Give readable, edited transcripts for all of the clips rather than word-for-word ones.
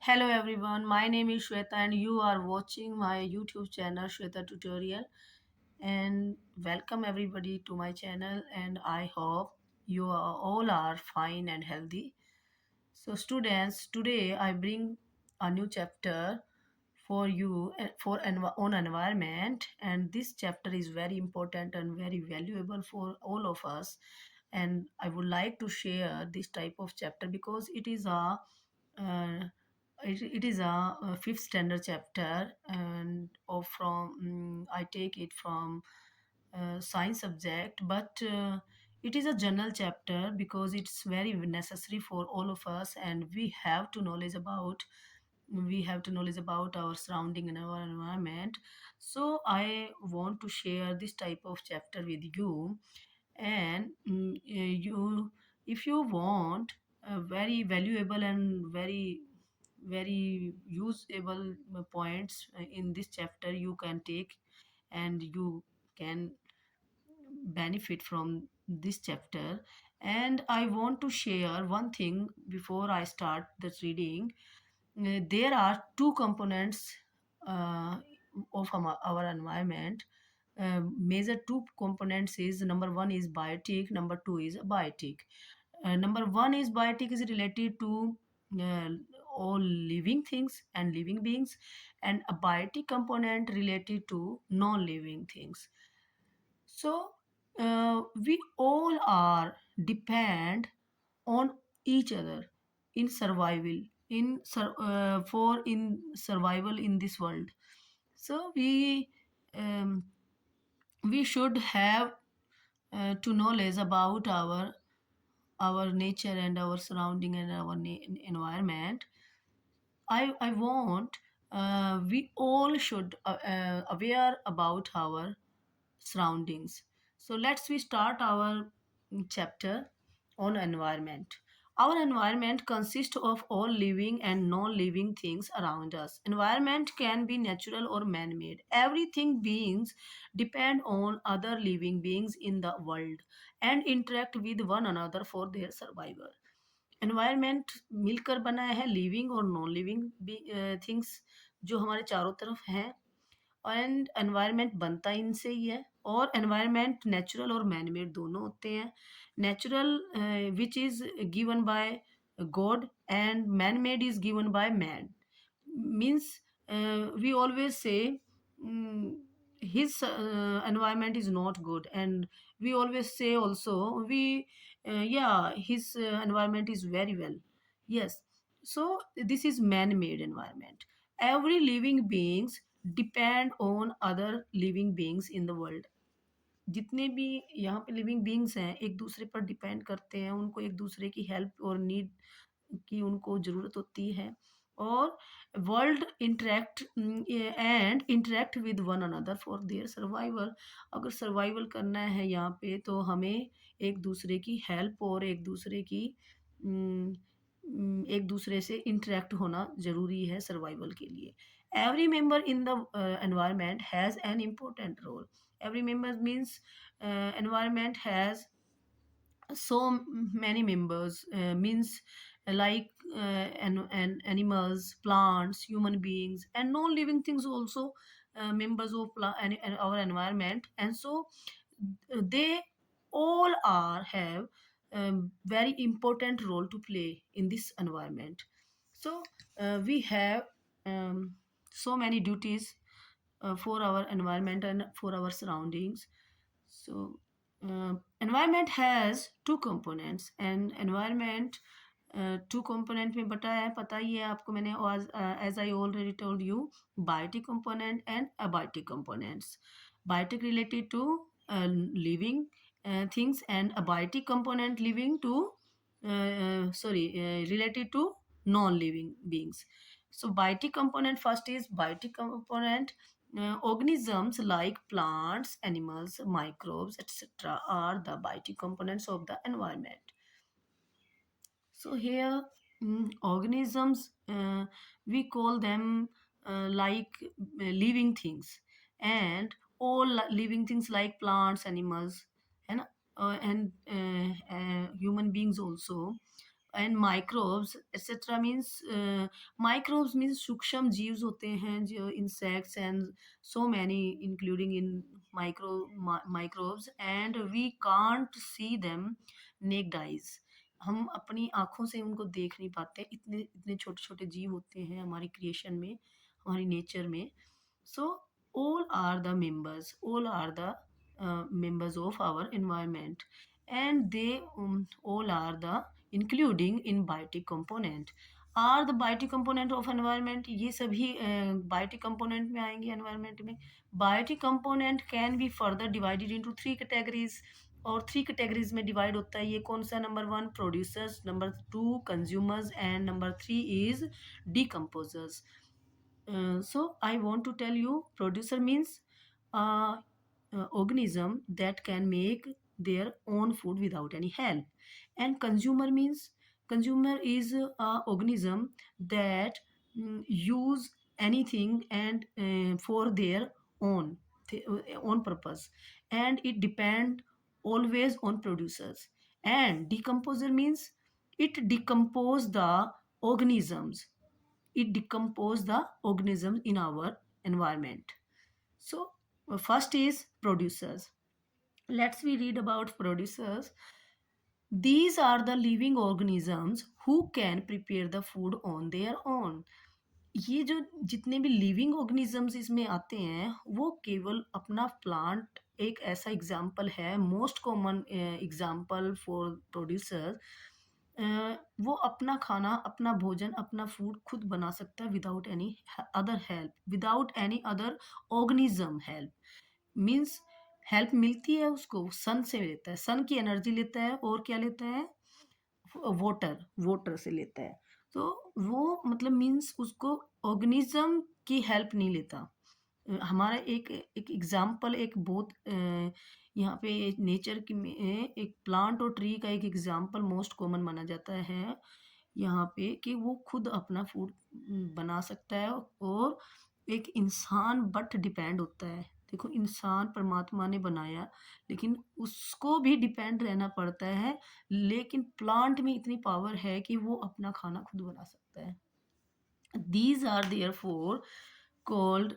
Hello everyone, my name is Shweta and you are watching my YouTube channel Shweta Tutorial, and welcome everybody to my channel, and I hope you are all are fine and healthy. So students, today I bring a new chapter for you for on environment, and this chapter is very important and very valuable for all of us, and I would like to share this type of chapter because uh, it is a fifth standard chapter, and of from I take it from science subject, but it is a general chapter because it's very necessary for all of us, and we have to knowledge about our surrounding and our environment. So I want to share this type of chapter with you, and you if you want very valuable and very usable points in this chapter you can take, and you can benefit from this chapter. And I want to share one thing before I start this reading. There are two components uh, of our environment. Major two components is number one is biotic, number two is abiotic. Number one is biotic is related to uh, all living things and living beings, and a biotic component related to non-living things. So we all are depend on each other in survival, for in survival in this world. So we should have to knowledge about our nature and our surrounding and our environment. I want we all should aware about our surroundings. So let's we start our chapter on environment. Our environment consists of all living and non-living things around us. Environment can be natural or man-made. Everything beings depend on other living beings in the world and interact with one another for their survival. Environment मिलकर बना है living और non living things जो हमारे चारों तरफ हैं, and environment बनता इनसे ही है। और एनवायरनमेंट नेचुरल और मैनमेड दोनों होते हैं। Natural which is given by God and man made is given by man. Means we always say his environment is not good, and we always say also we yeah, his environment is very well. Yes. So this is man made environment. Every living beings depend on other living beings in the world. जितने भी यहाँ पे living beings हैं एक दूसरे पर depend करते हैं, उनको एक दूसरे की हेल्प और नीड की उनको ज़रूरत होती है। और world interact with one another for their survival. अगर सर्वाइवल करना है यहाँ पे तो हमें एक दूसरे की हेल्प और एक दूसरे से इंटरेक्ट होना ज़रूरी है सर्वाइवल के लिए। Every member in the environment has an important role. Every member means environment has so many members, means like animals, plants, human beings, and non-living things also members of our environment. And so they all are have very important role to play in this environment. So we have so many duties for our environment and for our surroundings. So environment has two components, and environment two component में बटा है, पता ही है आपको। मैंने as I already told you, biotic component and abiotic components. Biotic related to living things, and abiotic component living to related to non-living beings. So biotic component, first is biotic component. Organisms like plants, animals, microbes, etc. are the biotic components of the environment. So here, organisms, we call them like living things, and all living things like plants, animals, and human beings also. And microbes etcetera means microbes means सूक्ष्म जीव होते हैं जो insects and so many including in microbes and we can't see them naked eyes. हम अपनी आँखों से उनको देख नहीं पाते, इतने इतने छोटे-छोटे जीव होते हैं हमारी क्रिएशन में, हमारी नेचर में। So all are the members of our environment, and they all are the including in biotic component। are the biotic component of environment, ये सभी biotic component में आएंगे environment में। biotic component can be further divided into three categories, और three categories में divide होता है। ये कौन सा? Number one producers, number two consumers and number three is decomposers. So I want to tell you, producer means organism that can make their own food without any help, and consumer means consumer is a organism that use anything and for their own own purpose, and it depend always on producers. And decomposer means it decompose the organisms, it decompose the organisms in our environment. So first is producers. Let's we read about producers. These are the living organisms who can prepare the food on their own। ये जो जितने भी living organisms इसमें आते हैं वो केवल अपना प्लांट एक ऐसा एग्जाम्पल है, most common example for producer. वो अपना खाना, अपना भोजन, अपना फूड खुद बना सकता है without any other help, without any other organism help. Means help मिलती है उसको, सन से लेता है, सन की एनर्जी लेता है, और क्या लेता है? वाटर से लेता है। तो वो मतलब मीन्स उसको ऑर्गेनिज्म की हेल्प नहीं लेता। हमारा एक एक एग्जाम्पल, एक बहुत यहाँ पे नेचर की में एक प्लांट और ट्री का एक एग्जाम्पल मोस्ट कॉमन माना जाता है यहाँ पे, कि वो खुद अपना फूड बना सकता है। और एक इंसान बट डिपेंड होता है। देखो, इंसान परमात्मा ने बनाया, लेकिन उसको भी डिपेंड रहना पड़ता है। लेकिन प्लांट में इतनी पावर है कि वो अपना खाना खुद बना सकता है। These are therefore called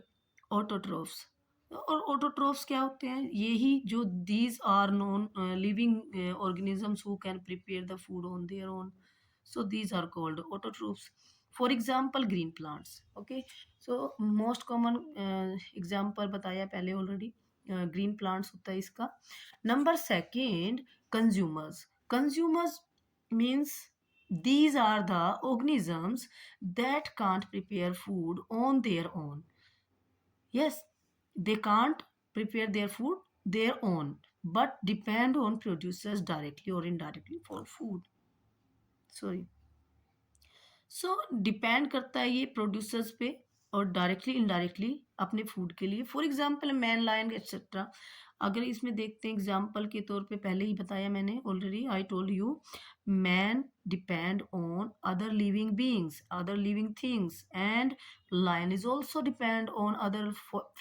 autotrophs. और ऑटोट्रोफ्स क्या होते हैं? यही जो these are non living organisms who can prepare the food on their own, so these are called autotrophs। for example green plants। okay, so most common example बताया पहले already, green plants होता है इसका। Number second consumers. Consumers means these are the organisms that can't prepare food on their own। yes, they can't prepare their food their own, but depend on producers directly or indirectly for food। sorry, so depend करता है ये producers पे, और directly indirectly अपने food के लिए। For example man lion etcetera. अगर इसमें देखते हैं एग्जांपल के तौर पे, पहले ही बताया मैंने already, I told you, man depend on other living beings, other living things, and lion is also depend on other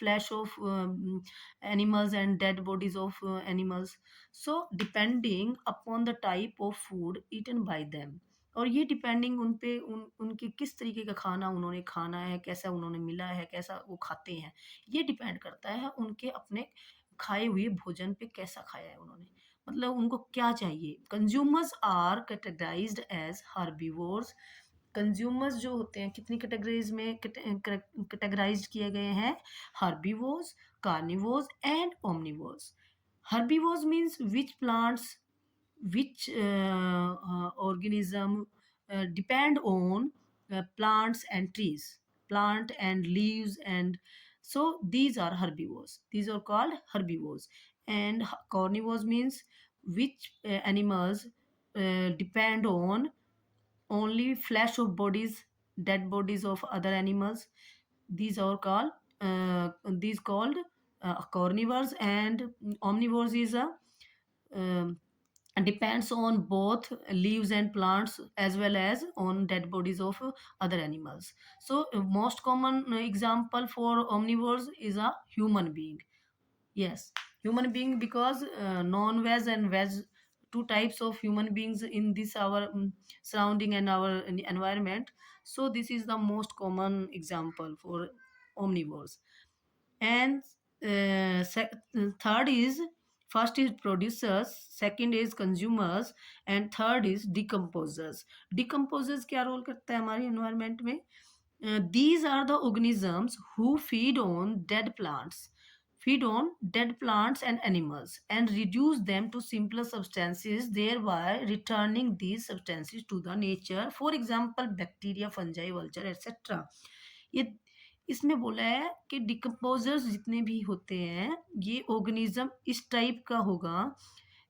flesh of animals and dead bodies of animals। so depending upon the type of food eaten by them, और ये depending उन पे, उनके किस तरीके का खाना उन्होंने खाना है, कैसा उन्होंने मिला है, कैसा वो खाते हैं, ये डिपेंड करता है उनके अपने खाए हुए भोजन पे कैसा खाया है उन्होंने, मतलब उनको क्या चाहिए। Consumers are categorized as herbivores. कंज्यूमर्स जो होते हैं कितनी कैटेगरीज में कैटेगराइज्ड किए गए हैं? Herbivores, carnivores and omnivores. Herbivores means which plants, which organism depend on plants and trees, plant and leaves, and so these are herbivores, these are called herbivores। and carnivores means which animals depend on only flesh of bodies, dead bodies of other animals, these are called these called carnivores। and omnivores is a um, depends on both leaves and plants as well as on dead bodies of other animals। so most common example for omnivores is a human being। yes, human being, because non-veg and veg two types of human beings in this our surrounding and our environment. So this is the most common example for omnivores. And third is, first is producers, second is consumers, and third is decomposers. Decomposers क्या role करता है हमारे environment में? These are the organisms who feed on dead plants and animals, and reduce them to simpler substances, thereby returning these substances to the nature. For example, bacteria, fungi, vulture, etc. ये इसमें बोला है कि decomposers जितने भी होते हैं, ये ऑर्गेनिज्म इस टाइप का होगा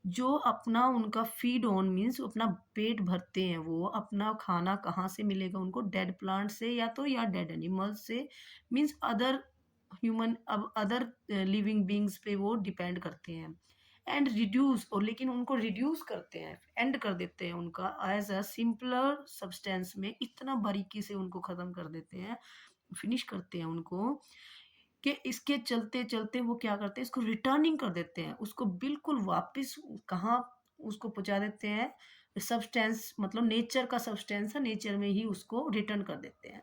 जो अपना उनका फीड ऑन मीन्स अपना पेट भरते हैं। वो अपना खाना कहाँ से मिलेगा उनको? डेड प्लांट से, या डेड एनिमल से, मीन्स अदर ह्यूमन, अब अदर लिविंग बींग्स पे वो डिपेंड करते हैं। एंड रिड्यूस, और लेकिन उनको रिड्यूस करते हैं, एंड कर देते हैं उनका एज अ सिंपलर सब्सटेंस में, इतना बारीकी से उनको ख़त्म कर देते हैं, फिनिश करते हैं उनको, कि इसके चलते चलते वो क्या करते हैं, इसको रिटर्निंग कर देते हैं, उसको बिल्कुल वापस कहाँ उसको पहुंचा देते हैं, सब्सटेंस मतलब नेचर का सब्सटेंस है, नेचर में ही उसको रिटर्न कर देते हैं।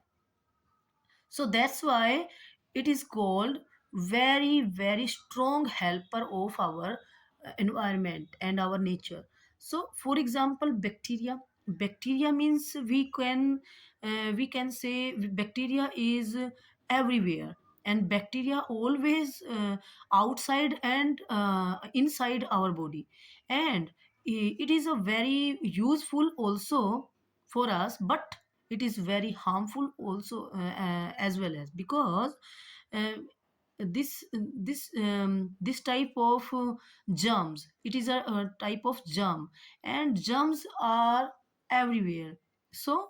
So that's why it is called very, very strong helper of our environment and our nature. So, for example, bacteria. Bacteria means we can say bacteria is everywhere, and bacteria always outside and inside our body, and it is a very useful also for us, but it is very harmful also, as well as, because uh, this type of germs, it is a type of germ, and germs are everywhere. So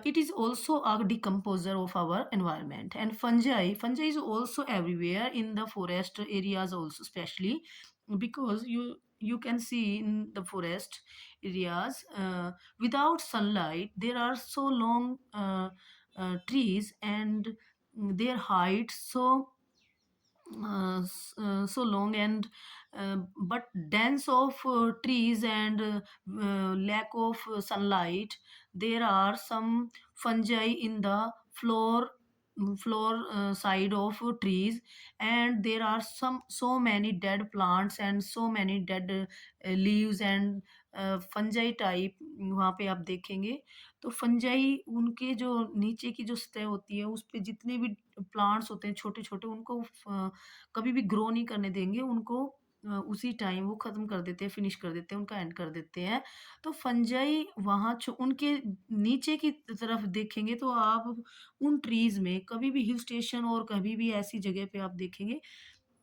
it is also a decomposer of our environment. And fungi is also everywhere in the forest areas also, especially because you can see in the forest areas, without sunlight there are so long trees, and their height so long, and but dense of trees, and lack of sunlight, there are some fungi in the floor side of trees, and there are so many dead plants and so many dead leaves and fungi type वहाँ पे आप देखेंगे। तो fungi उनके जो नीचे की जो सतह होती है, उस पे जितने भी प्लांट्स होते हैं छोटे-छोटे, उनको कभी भी ग्रो नहीं करने देंगे, उनको उसी टाइम वो ख़त्म कर देते हैं, फिनिश कर देते हैं, उनका एंड कर देते हैं। तो फंजाई वहाँ उनके नीचे की तरफ देखेंगे तो आप उन ट्रीज़ में कभी भी हिल स्टेशन और कभी भी ऐसी जगह पे आप देखेंगे,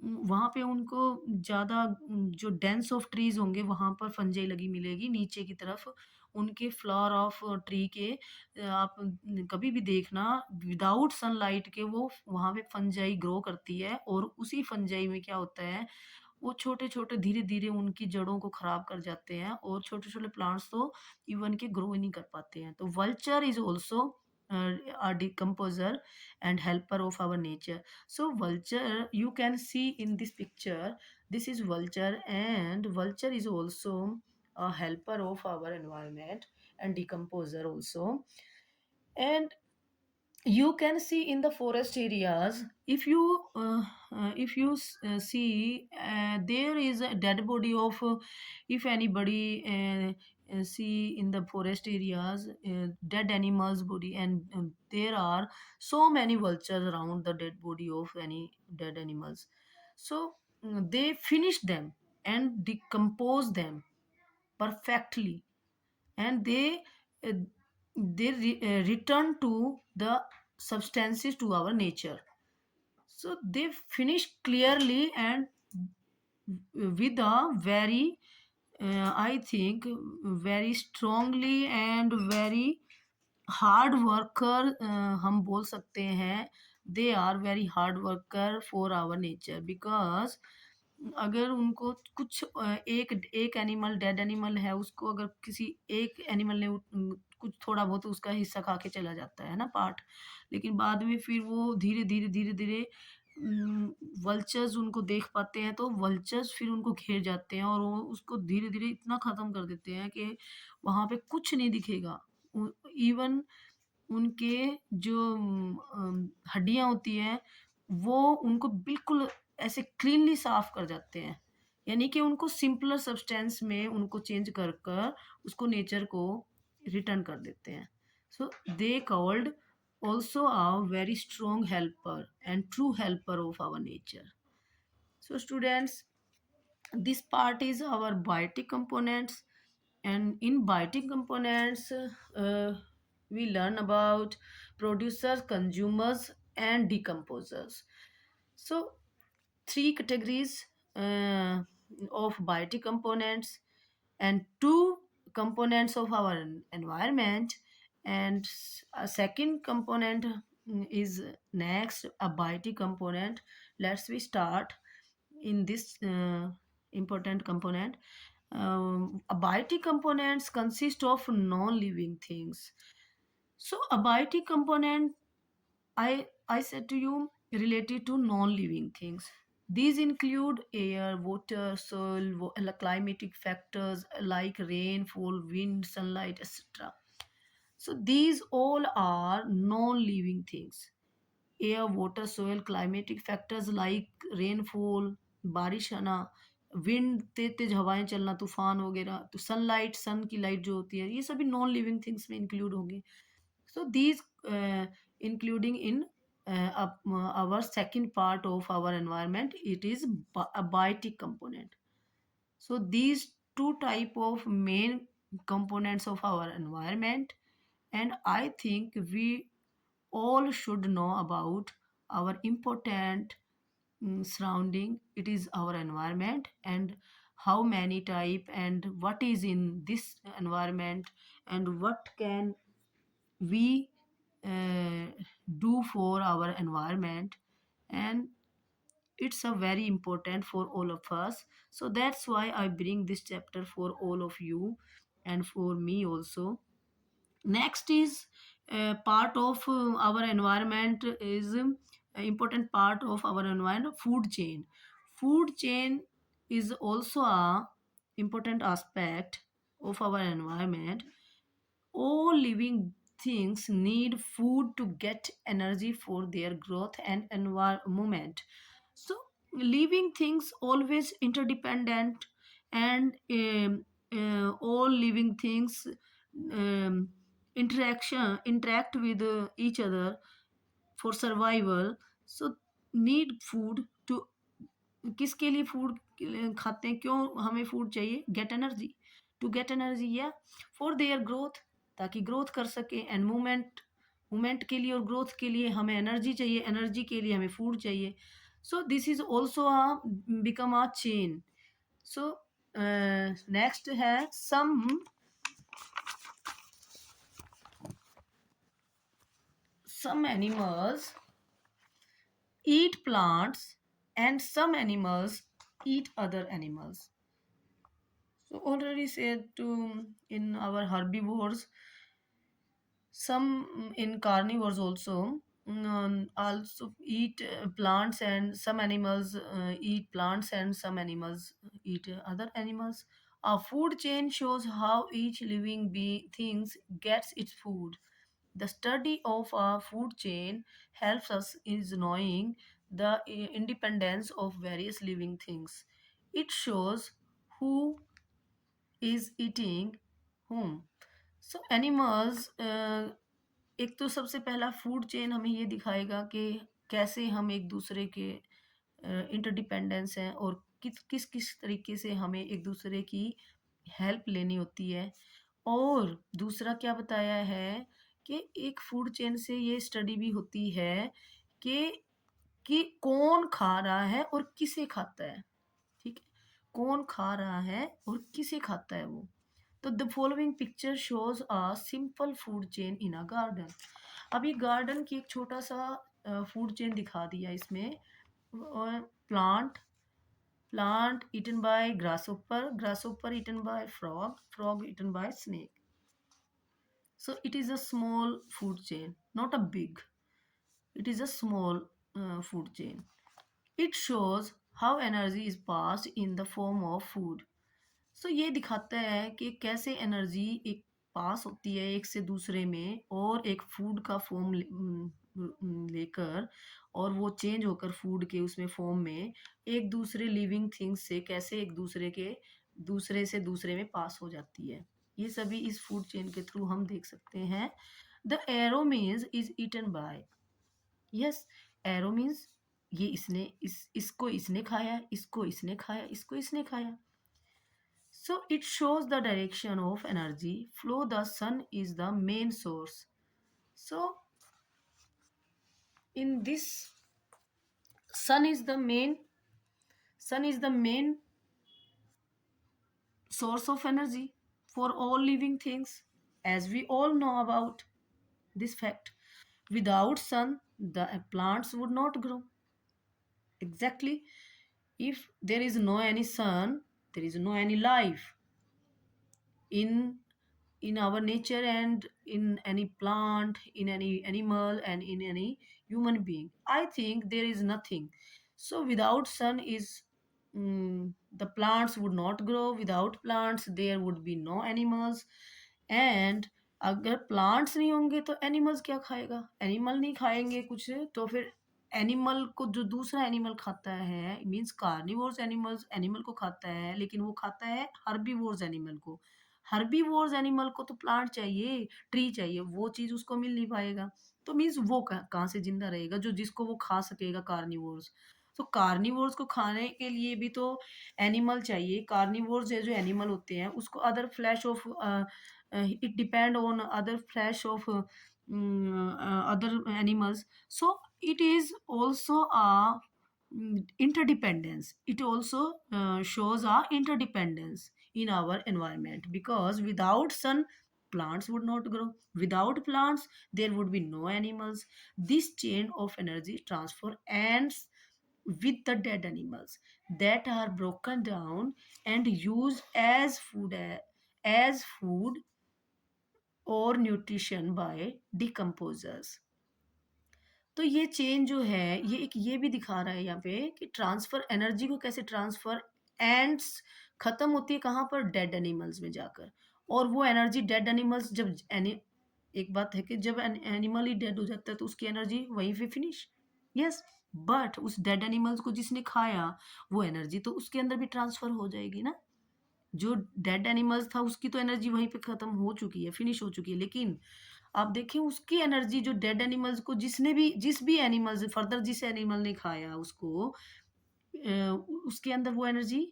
वहाँ पे उनको ज़्यादा जो डेंस ऑफ ट्रीज़ होंगे वहाँ पर फंजाई लगी मिलेगी नीचे की तरफ। उनके फ्लावर ऑफ ट्री के आप कभी भी देखना, विदाउट सनलाइट के वो वहाँ पे फंजाई ग्रो करती है, और उसी फंजाई में क्या होता है, वो छोटे-छोटे धीरे-धीरे उनकी जड़ों को खराब कर जाते हैं, और छोटे-छोटे प्लांट्स तो इवन के ग्रो ही नहीं कर पाते हैं। तो vulture is also a decomposer and helper of our nature. So vulture you can see in this picture, this is vulture, and vulture is also a helper of our environment and decomposer also. And you can see in the forest areas, if you see, there is a dead body of, if anybody see in the forest areas, dead animals body, and there are so many vultures around the dead body of any dead animals. So they finish them and decompose them perfectly, and uh, they return to the substances to our nature. So they finish clearly and with a very I think very strongly and very hard worker, हम बोल सकते हैं, they are very hard worker for our nature, because अगर उनको कुछ एक एक animal dead animal है, उसको अगर किसी एक एनिमल ने कुछ थोड़ा बहुत उसका हिस्सा खा के चला जाता है ना, पार्ट, लेकिन बाद में फिर वो धीरे धीरे धीरे धीरे वल्चर्स उनको देख पाते हैं, तो वल्चर्स फिर उनको घेर जाते हैं और वो उसको धीरे-धीरे इतना ख़त्म कर देते हैं कि वहाँ पे कुछ नहीं दिखेगा। इवन उनके जो हड्डियाँ होती हैं, वो उनको बिल्कुल ऐसे क्लीनली साफ़ कर जाते हैं। यानी कि उनको सिंपलर सब्सटेंस में उनको चेंज कर कर उसको नेचर को रिटर्न कर देते हैं। So they called also a very strong helper and true helper of our nature. So students, this part is our biotic components, and in biotic components we learn about producers, consumers and decomposers. So three categories of biotic components and two components of our environment, and a second component is next a biotic component. Let's we start in this important component. Abiotic components consist of non-living things. So abiotic component, I said to you, related to non-living things. These include air, water, soil, climatic factors like rainfall, wind, sunlight, etc. So these all are non-living things. Air, water, soil, climatic factors like rainfall, बारिश आना, wind, तेज तेज हवाएं चलना, तूफान वगैरह, तो sunlight, सन की light जो होती है, ये सभी नॉन लिविंग थिंग्स में इंक्लूड होंगे. So these including in our second part of our environment, it is a biotic component. So these two type of main components of our environment, and I think we all should know about our important surrounding. It is our environment and how many type and what is in this environment and what can we uh, do for our environment, and it's a very important for all of us. So that's why I bring this chapter for all of you and for me also. Next is part of our environment is important part of our environment, food chain. Food chain is also a important aspect of our environment. All living things need food to get energy for their growth and environment. So, living things always interdependent, and all living things um, interact with each other for survival. So, need food to, किसके लिए food खाते हैं, क्यों हमें food चाहिए? Get energy, to get energy या for their growth, ताकि growth कर सके, एंड मूवमेंट, मूवमेंट के लिए और ग्रोथ के लिए हमें एनर्जी चाहिए, एनर्जी के लिए हमें फूड चाहिए. So this is also become a chain. So next है some animals eat plants and some animals eat other animals. So already said to in our herbivores, some in carnivores also also eat plants, and some animals eat plants and some animals eat other animals. A food chain shows how each living things gets its food. The study of a food chain helps us in knowing the independence of various living things. It shows who is eating whom. So animals, एक तो सबसे पहला food chain हमें ये दिखाएगा कि कैसे हम एक दूसरे के इंटरडिपेंडेंस हैं और किस किस किस तरीके से हमें एक दूसरे की हेल्प लेनी होती है. और दूसरा क्या बताया है कि एक फूड चेन से ये स्टडी भी होती है कि कौन खा रहा है और किसे खाता है. ठीक है, कौन खा रहा है और किसे खाता है वो. तो the following picture shows a simple food chain in a garden. अभी गार्डन की एक छोटा सा फूड चेन दिखा दिया इसमें. Plant, plant eaten by grasshopper, grasshopper eaten by frog, frog eaten by snake. So it is a small food chain, not a big, it is a small food chain. It shows how energy is passed in the form of food. सो ये दिखाता है कि कैसे energy एक पास होती है एक से दूसरे में और एक फूड का फॉर्म लेकर और वो चेंज होकर फूड के उसमें फॉर्म में एक दूसरे लिविंग थिंग्स से कैसे एक दूसरे के दूसरे से दूसरे में पास हो जाती है। ये सभी इस फूड चेन के थ्रू हम देख सकते हैं। The arrow means is eaten by. Yes, arrow means ये इसने इसको इसने खाया, इसको इसने खाया, इसको इसने खाया। So it shows the direction of energy flow. The sun is the main source. So in this, sun is the main sun is the main source of energy for all living things, as we all know about this fact. Without sun, the plants would not grow. Exactly. If there is no any sun, there is no any life in our nature and in any plant, in any animal, and in any human being. I think there is nothing. So without sun is the plants would not grow. Without plants there would be no animals. And अगर plants नहीं होंगे तो animals क्या खाएगा? Animal नहीं खाएंगे कुछ तो फिर एनिमल को जो दूसरा एनिमल खाता है मीन्स कार्निवोर्स एनिमल्स एनिमल को खाता है, लेकिन वो खाता है हर्बीवोर्स एनिमल को। हर्बीवोर्स एनिमल को तो प्लांट चाहिए, ट्री चाहिए, वो चीज़ उसको मिल नहीं पाएगा। तो मीन्स वो कहाँ से ज़िंदा रहेगा जो जिसको वो खा सकेगा कार्निवोर्स। तो कार्निवोर्स को खाने के लिए भी तो एनिमल चाहिए। कार्निवोर्स जो एनिमल होते हैं उसको other flash of it depend on other flesh of other animals. So it is also a interdependence. It also shows our interdependence in our environment, because without sun plants would not grow. Without plants there would be no animals. This chain of energy transfer ends with the dead animals that are broken down and used as food और nutrition bye decomposers. तो ये chain जो है ये भी दिखा रहा है यहाँ पे कि ट्रांसफर एनर्जी को कैसे ट्रांसफर एंड्स खत्म होती है कहाँ पर? डेड एनिमल्स में जाकर। और वो एनर्जी डेड एनिमल्स जब एक बात है कि जब एनिमल ही डेड हो जाता है तो उसकी एनर्जी वहीं पे फिनिश। यस, बट उस डेड एनिमल्स को जिसने खाया वो एनर्जी तो उसके अंदर भी ट्रांसफर हो जाएगी ना। जो डेड एनिमल्स था उसकी तो एनर्जी वहीं पे खत्म हो चुकी है, फिनिश हो चुकी है, लेकिन आप देखें उसकी एनर्जी जो डेड एनिमल्स को जिस भी एनिमल्स फर्दर जिस एनिमल ने खाया उसको उसके अंदर वो एनर्जी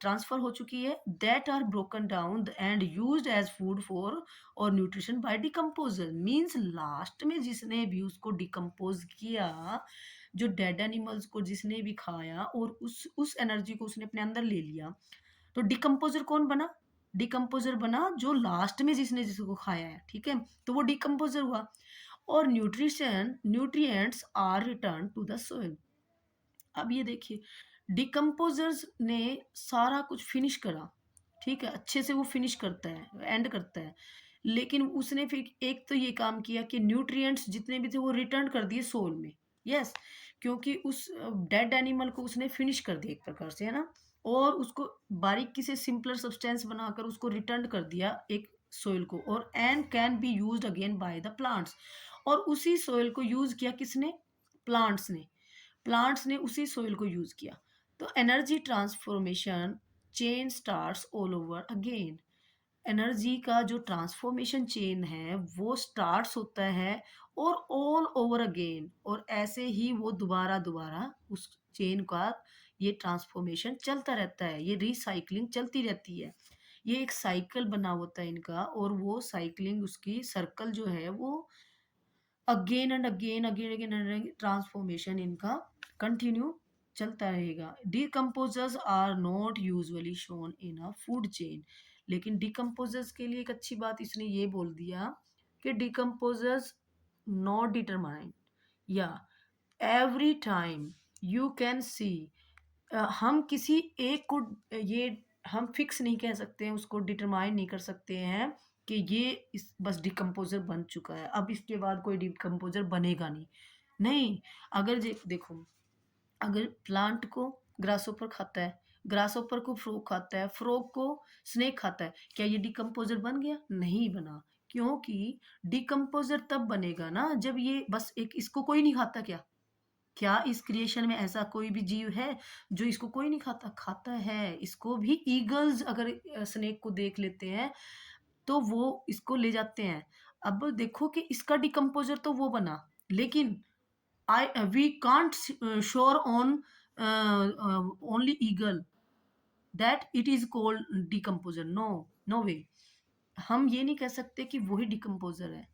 ट्रांसफर हो चुकी है। That are broken down and used as food for और न्यूट्रिशन बाय डिकम्पोजर। मींस लास्ट में जिसने भी उसको डिकम्पोज किया, जो डेड एनिमल्स को जिसने भी खाया और उस एनर्जी को उसने अपने अंदर ले लिया, तो डिकम्पोजर कौन बना? डिकम्पोजर बना जो लास्ट में जिसने जिसको खाया है, ठीक है? तो वो डिकम्पोजर हुआ। और nutrients are return to the soil. अब ये देखिए, डिकम्पोजर्स ने सारा कुछ फिनिश करा, ठीक है? अच्छे से वो फिनिश करता है, एंड करता है। लेकिन उसने फिर एक तो ये काम किया कि न्यूट्रिएंट्स जितने भी थे वो रिटर्न कर दिए सोल में। यस, क्योंकि उस डेड एनिमल को उसने फिनिश कर दिया एक प्रकार से, है ना? और उसको बारीकी से सिंपलर सब्सटेंस बनाकर उसको रिटर्न कर दिया एक सोइल को, और and can be used again by the plants. और उसी सोइल को यूज किया किसने? प्लांट्स ने। प्लांट्स ने उसी सोइल को यूज किया। तो energy transformation chain starts all over again. Energy का जो ट्रांसफॉर्मेशन चेन है वो स्टार्ट्स होता है और ऑल ओवर अगेन, और ऐसे ही वो दोबारा दोबारा उस चेन का ये ट्रांसफॉर्मेशन चलता रहता है, ये रिसाइकलिंग चलती रहती है। ये एक साइकिल बना होता है इनका, और वो साइकिलिंग उसकी सर्कल जो है वो again and again again again and transformation इनका कंटिन्यू चलता रहेगा। Decomposers are not usually shown in a food chain. लेकिन डिकम्पोजर्स के लिए एक अच्छी बात इसने ये बोल दिया कि डिकम्पोजर्स नॉट डिटरमाइन, या every time you can see. हम किसी एक को ये हम फिक्स नहीं कह सकते हैं, उसको डिटरमाइन नहीं कर सकते हैं कि ये इस बस डिकम्पोजर बन चुका है, अब इसके बाद कोई डिकम्पोजर बनेगा नहीं। नहीं, अगर देखो अगर प्लांट को ग्रासहोपर खाता है, ग्रासहोपर को फ्रॉग खाता है, फ्रॉग को स्नेक खाता है, क्या ये डिकम्पोज़र बन गया? नहीं बना। क्योंकि डिकम्पोज़र तब बनेगा ना जब ये बस एक इसको कोई नहीं खाता क्या? क्या इस क्रिएशन में ऐसा कोई भी जीव है जो इसको कोई नहीं खाता? खाता है। इसको भी ईगल्स अगर स्नेक को देख लेते हैं तो वो इसको ले जाते हैं। अब देखो कि इसका डिकम्पोज़र तो वो बना, लेकिन we can't sure on only eagle that it is called decomposer. No, no way. हम ये नहीं कह सकते कि वही डिकम्पोजर है।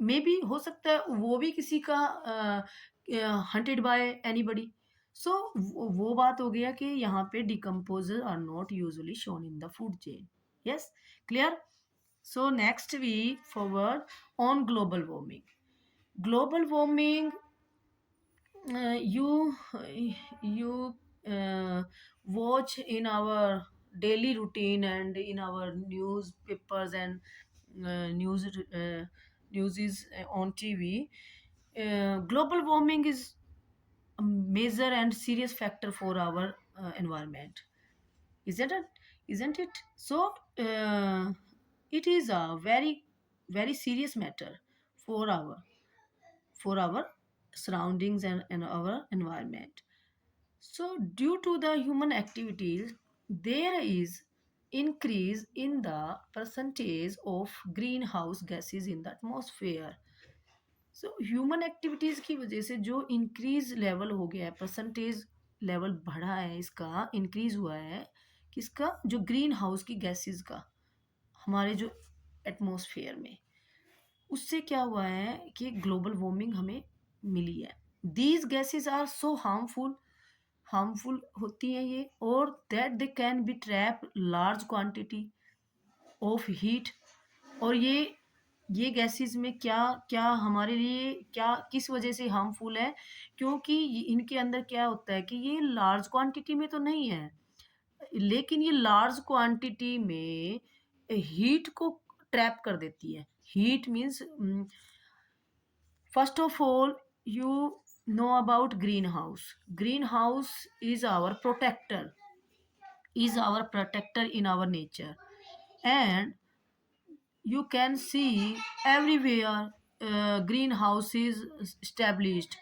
मे बी हो सकता है वो भी किसी का हंटेड बाय एनीबडी। सो वो बात हो गया कि यहाँ पे decomposer are not usually shown in the food chain. Yes, clear. So next we forward on global warming. Global warming, you watch in our daily routine and in our newspapers and news is on TV. Global warming is a major and serious factor for our environment, isn't it? Isn't it? So it is a very serious matter for our surroundings and our environment. So due to the human activities, there is increase in the percentage of greenhouse gases in the atmosphere. So human activities की वजह से जो increase level हो गया है, percentage level बढ़ा है, इसका इंक्रीज हुआ है, किसका? जो ग्रीन हाउस की गैसेस का हमारे जो एटमॉस्फेयर में, उससे क्या हुआ है कि ग्लोबल वार्मिंग हमें मिली है। These gases are so harmful होती हैं ये, और that they can be trap large quantity of heat. और ये गैसेस में क्या क्या हमारे लिए क्या किस वजह से हार्मफुल है? क्योंकि इनके अंदर क्या होता है कि ये लार्ज क्वांटिटी में तो नहीं है, लेकिन ये लार्ज क्वांटिटी में हीट को ट्रैप कर देती है। Heat means, first of all, you know about greenhouse. Greenhouse is our protector in our nature. And you can see everywhere greenhouses established,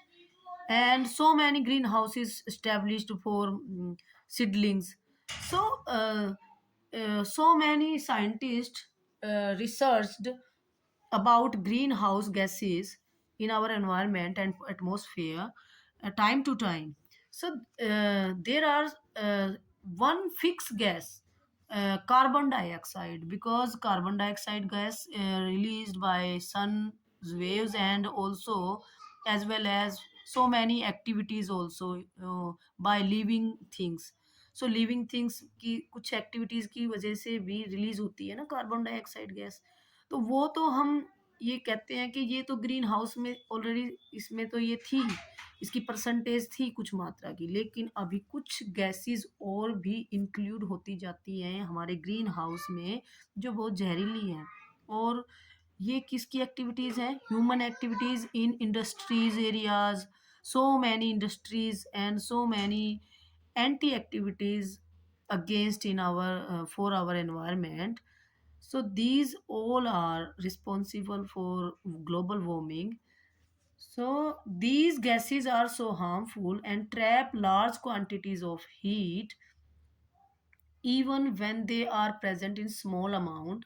and so many greenhouses established for seedlings. So so many scientists researched about greenhouse gases in our environment and atmosphere time to time. So there are one fixed gas, carbon dioxide, because carbon dioxide gas released by sun waves, and also as well as so many activities also by living things. So living things की कुछ activities की वजह से भी release होती है ना carbon dioxide gas. तो वो तो हम ये कहते हैं कि ये तो ग्रीन हाउस में ऑलरेडी, इसमें तो ये थी, इसकी परसेंटेज थी कुछ मात्रा की, लेकिन अभी कुछ गैसेस और भी इंक्लूड होती जाती हैं हमारे ग्रीन हाउस में जो बहुत जहरीली हैं। और ये किसकी एक्टिविटीज़ हैं? Human activities in industries areas, so many industries and so many anti activities against in our for our environment. So these all are responsible for global warming. So these gases are so harmful and trap large quantities of heat even when they are present in small amount.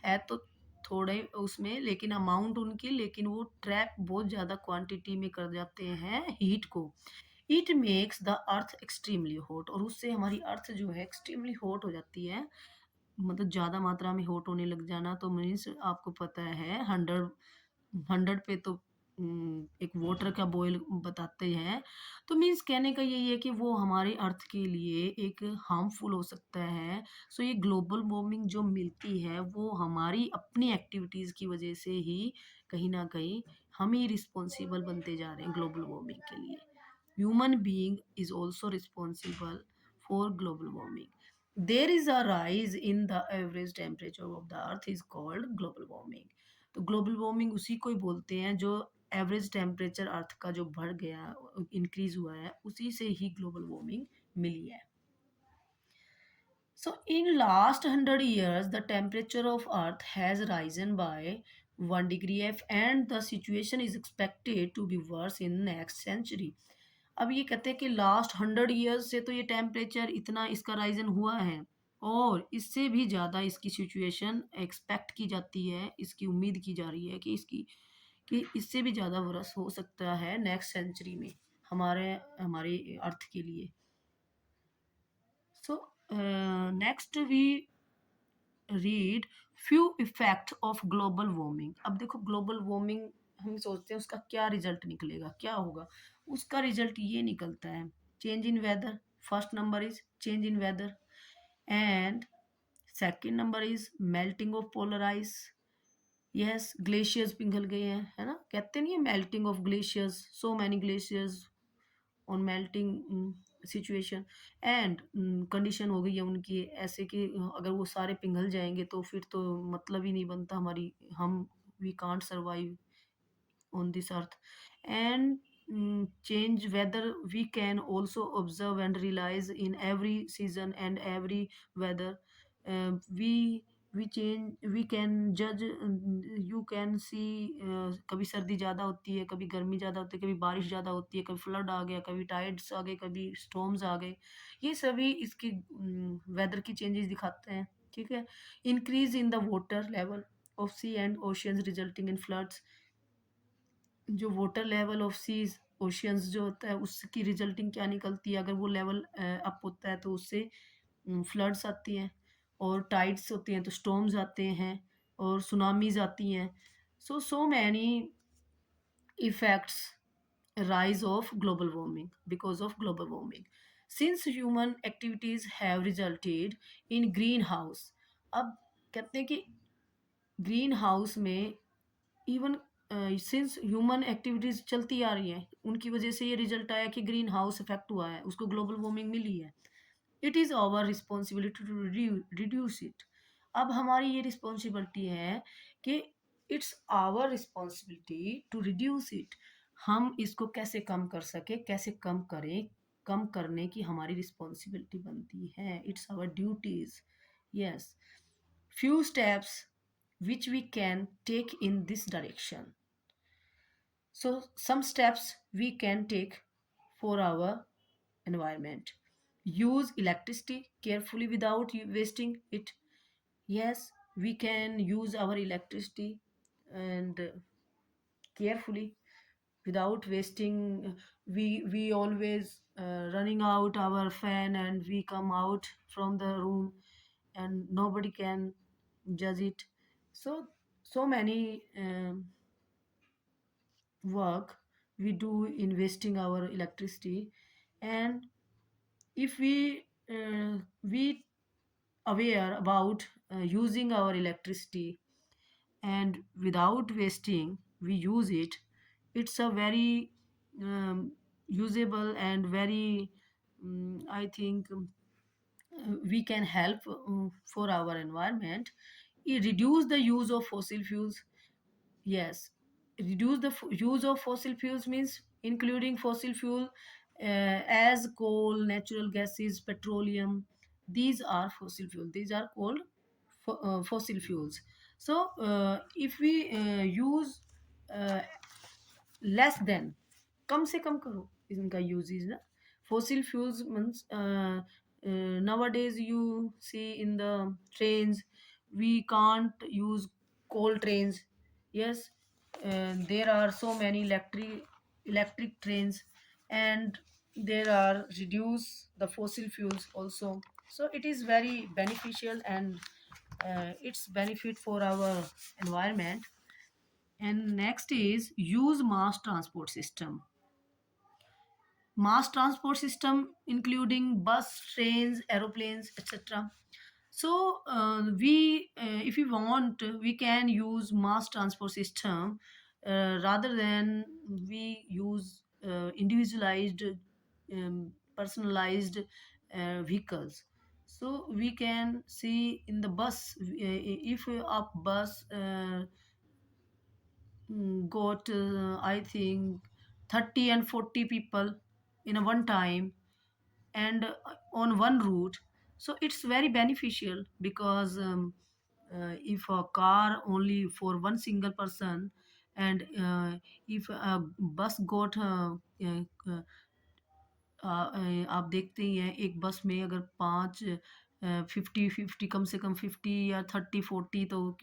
है तो थोड़े उसमें, लेकिन amount उनकी, लेकिन वो trap बहुत ज़्यादा क्वांटिटी में कर जाते हैं हीट को। It makes the earth extremely hot, और उससे हमारी अर्थ जो है एक्सट्रीमली हॉट हो जाती है। मतलब ज़्यादा मात्रा में हॉट होने लग जाना तो मीन्स आपको पता है 100 पे तो एक वाटर का बॉयल बताते हैं। तो मीन्स कहने का यही है कि वो हमारे अर्थ के लिए एक हार्मफुल हो सकता है। सो ये ग्लोबल वार्मिंग जो मिलती है वो हमारी अपनी एक्टिविटीज़ की वजह से ही कहीं ना कहीं हम ही रिस्पॉन्सिबल बनते जा रहे हैं ग्लोबल वार्मिंग के लिए। Human being is also responsible for global warming. There is a rise in the average temperature of the earth is called global warming. तो ग्लोबल वार्मिंग उसी को ही बोलते हैं जो एवरेज टेम्परेचर अर्थ का जो बढ़ गया, इंक्रीज हुआ है, उसी से ही ग्लोबल वार्मिंग मिली है। So in last 100 years, the temperature of Earth has risen by 1 degree F, and the situation is expected to be worse in next century. अब ये कहते हैं कि लास्ट 100 ईयर्स से तो ये टेम्परेचर इतना इसका राइजन हुआ है, और इससे भी ज़्यादा इसकी सिचुएशन एक्सपेक्ट की जाती है, इसकी उम्मीद की जा रही है कि इससे भी ज़्यादा वर्स हो सकता है नेक्स्ट सेंचुरी में हमारे हमारे अर्थ के लिए। So next we read few effect of global warming। अब देखो ग्लोबल वार्मिंग हम सोचते हैं उसका क्या रिजल्ट निकलेगा, क्या होगा। उसका रिजल्ट ये निकलता है change in weather. First number is change in weather, and second number is melting of polar ice. Yes, glaciers पिघल गए हैं, है ना, कहते नहीं है melting of glaciers, so many glaciers on melting situation. And condition हो गई है उनकी ऐसे कि अगर वो सारे पिघल जाएंगे तो फिर तो मतलब ही नहीं बनता हमारी, हम we can't survive on this earth. And change weather we can also observe and realize in every season and every weather. We change, we can judge, you can see, कभी सर्दी ज़्यादा होती है, कभी गर्मी ज़्यादा होती है, कभी बारिश ज़्यादा होती है, कभी फ्लड आ गया, कभी टाइड्स आ गए, कभी स्टॉर्म्स आ गए। ये सभी इसकी वेदर की चेंजेस दिखाते हैं। ठीक है। Increase in the water level of sea and oceans resulting in floods. जो water level of seas oceans जो होता है उसकी रिजल्टिंग क्या निकलती है, अगर वो लेवल अप होता है तो उससे फ्लड्स आती हैं, और टाइड्स होती हैं तो स्टॉर्म्स आते हैं, और सुनामीज आती हैं। So many effects rise of global warming because of global warming since human activities have resulted in greenhouse। अब कहते हैं कि ग्रीन हाउस में इवन सिंस ह्यूमन एक्टिविटीज चलती आ रही हैं, उनकी वजह से ये रिजल्ट आया कि ग्रीन हाउस इफेक्ट हुआ है, उसको ग्लोबल वार्मिंग मिली है। It is our responsibility to reduce it. अब हमारी ये रिस्पॉन्सिबिलिटी है कि it's our responsibility to reduce it. हम इसको कैसे कम कर सके, कैसे कम करें, कम करने की हमारी रिस्पॉन्सिबिलिटी बनती है, it's our duties. Yes, few steps which we can take in this direction. So, some steps we can take for our environment. Use electricity carefully without wasting it. Yes, we can use our electricity and carefully without wasting. We always running out our fan and we come out from the room and nobody can judge it. So many work we do investing our electricity, and if we aware about using our electricity and without wasting we use it, it's a very usable and very I think we can help for our environment. Reduce the use of fossil fuels. Yes, reduce the use of fossil fuels means including fossil fuel as coal, natural gases, petroleum. These are fossil fuel. These are called fossil fuels. So if we use uh, less than, कम से कम करो इनका usage ना। fossil fuels means nowadays you see in the trains we can't use coal trains। Yes, there are so many electric trains, and there are reduce the fossil fuels also. So it is very beneficial, and it's benefit for our environment. And next is use mass transport system including bus, trains, aeroplanes, etc. So we if we want we can use mass transport system rather than we use individualized personalized vehicles. So we can see in the bus, if a bus got I think 30 and 40 people in a one time, and on one route. So it's very beneficial because if a car only for one single person, and if a bus got आप देखते ही हैं एक बस में अगर पाँच 50-50 कम से कम 50 या 30-40 तो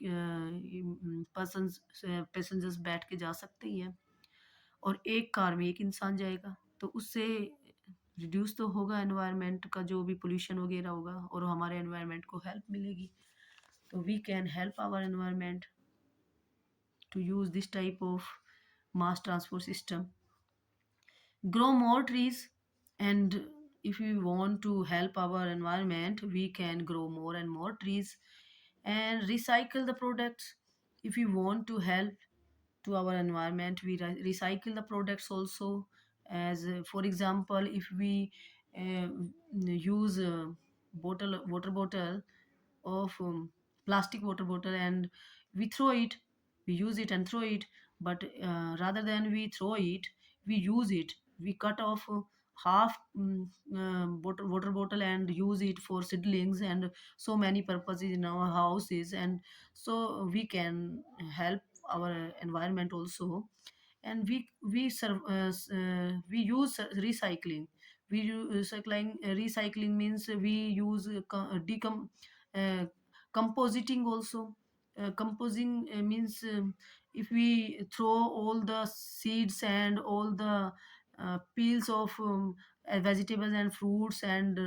पर्सन्स पैसेंजर्स बैठ के जा सकते ही हैं, और एक कार में एक इंसान जाएगा, तो उससे रिड्यूस तो होगा एनवायरनमेंट का जो भी पोल्यूशन वगैरह होगा, और हमारे एनवायरनमेंट को हेल्प मिलेगी। तो we can help our environment to use this type of mass transport system. Grow more trees, and if we want to help our environment, we can grow more and more trees and recycle the products. If we want to help to our environment, we recycle the products also. As for example, if we uh, use a bottle water bottle of plastic water bottle and we throw it, we use it and throw it, but rather than we throw it, we use it, we cut off half water bottle and use it for seedlings and so many purposes in our houses, and so we can help our environment also. And we use recycling. Recycling means we use uh, compositing also. Composing means if we throw all the seeds and all the peels of vegetables and fruits and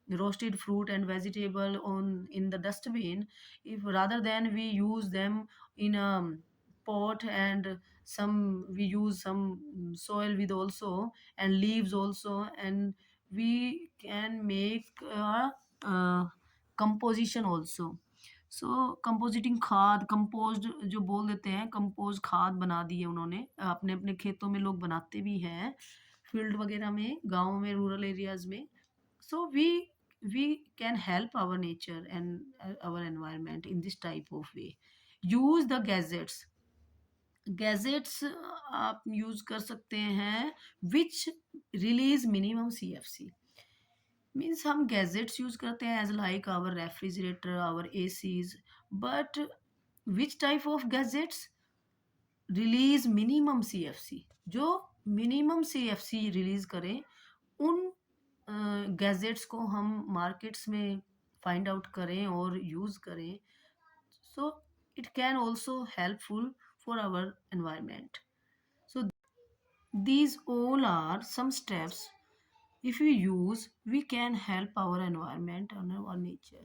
roasted fruit and vegetable on in the dustbin, if rather than we use them in a pot, and some we use some soil with also and leaves also, and we can make a composition also. So compositing खाद, composed जो बोल देते हैं, compose खाद बना दी है उन्होंने अपने अपने खेतों में, लोग बनाते भी हैं फील्ड वगैरह में, गाँव में, रूरल एरियाज में। So we can help our nature and our environment in this type of way. Use the gadgets. Gadgets आप यूज कर सकते हैं which release minimum CFC। Means हम गैजेट्स यूज करते हैं as like our refrigerator, our ACs, but which type of gadgets release minimum CFC, जो minimum CFC release करें, उन गैजेट्स को हम मार्केट्स में फाइंड आउट करें और यूज़ करें। So it can also helpful for our environment. So these all are some steps if we use, we can help our environment and our nature.